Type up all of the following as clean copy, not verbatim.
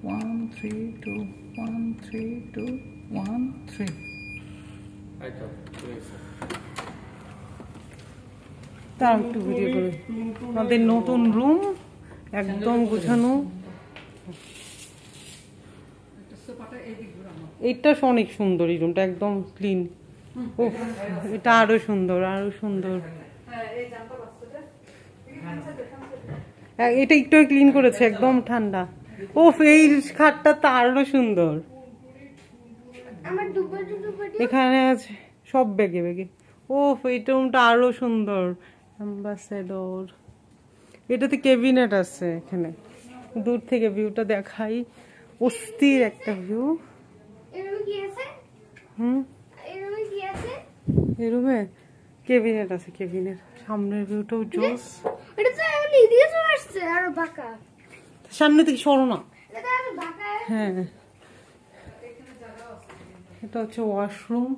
1 3 2 1 3 2 1 3 তাও একটু ভিডিও করে আমাদের নতুন রুম একদম গোছানো এটা অনেক সুন্দর এই রুমটা একদম ক্লিন এটা আরো সুন্দর এটা একটু ক্লিন করেছে একদম ঠান্ডা এই খাটটা তো আরো সুন্দর এখানে আছে সব বেগে বেগে এই রুমটা আরো সুন্দর অ্যাম্বাসেডর এটাতে ক্যাবিনেট আছে এখানে দূর থেকে ভিউটা দেখাই অস্থির একটা ভিউ এই রুমে ক্যাবিনেট আছে ক্যাবিনেট সামনের ভিউটাও জোস সামনে থেকে সরো না হ্যাঁ এটা হচ্ছে ওয়াশরুম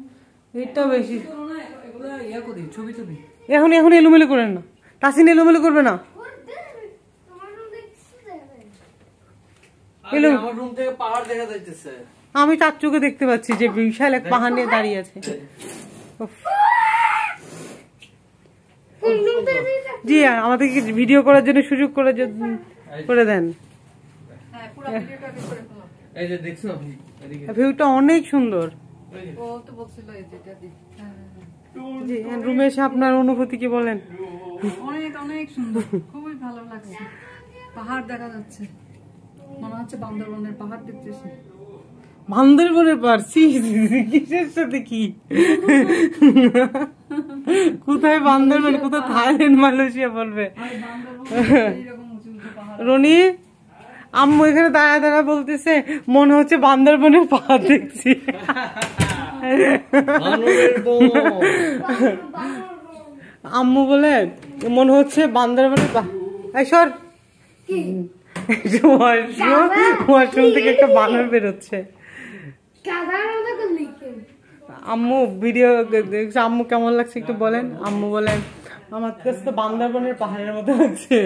এটা বেশি এখন এলোমেলো করেন না তাসিন এলোমেলো করবে না আমি তার চোখে দেখতে পাচ্ছি যে বিশাল এক পাহাড় নিয়ে দাঁড়িয়ে আছে জি আমাদেরকে ভিডিও করার জন্য সুযোগ করে দেন ভিউটা অনেক সুন্দর রুমে এসে আপনার অনুভূতি কি বলেন অনেক সুন্দর খুবই ভালো লাগছে পাহাড় দেখা যাচ্ছে মনে হচ্ছে বান্দরবনের পাহাড় দেখতেছি বান্দরবনের পাহাড় কিসের সাথে কি কোথায় বান্দরবন কোথায় থাইল্যান্ড মালয়েশিয়া বলবে রনি আম্মু এখানে দাঁড়া দাঁড়া বলতেছে মনে হচ্ছে বান্দরবনের পাহাড় দেখছি আম্মু বলে মনে হচ্ছে বান্দরবনের পাহাড় ওয়াশরুম থেকে একটা বানর বেরোচ্ছে আম্মু ভিডিও আম্মু কেমন লাগছে একটু বলেন আম্মু বলেন আমার কাছে তো বান্দরবনের পাহাড়ের মতো লাগছে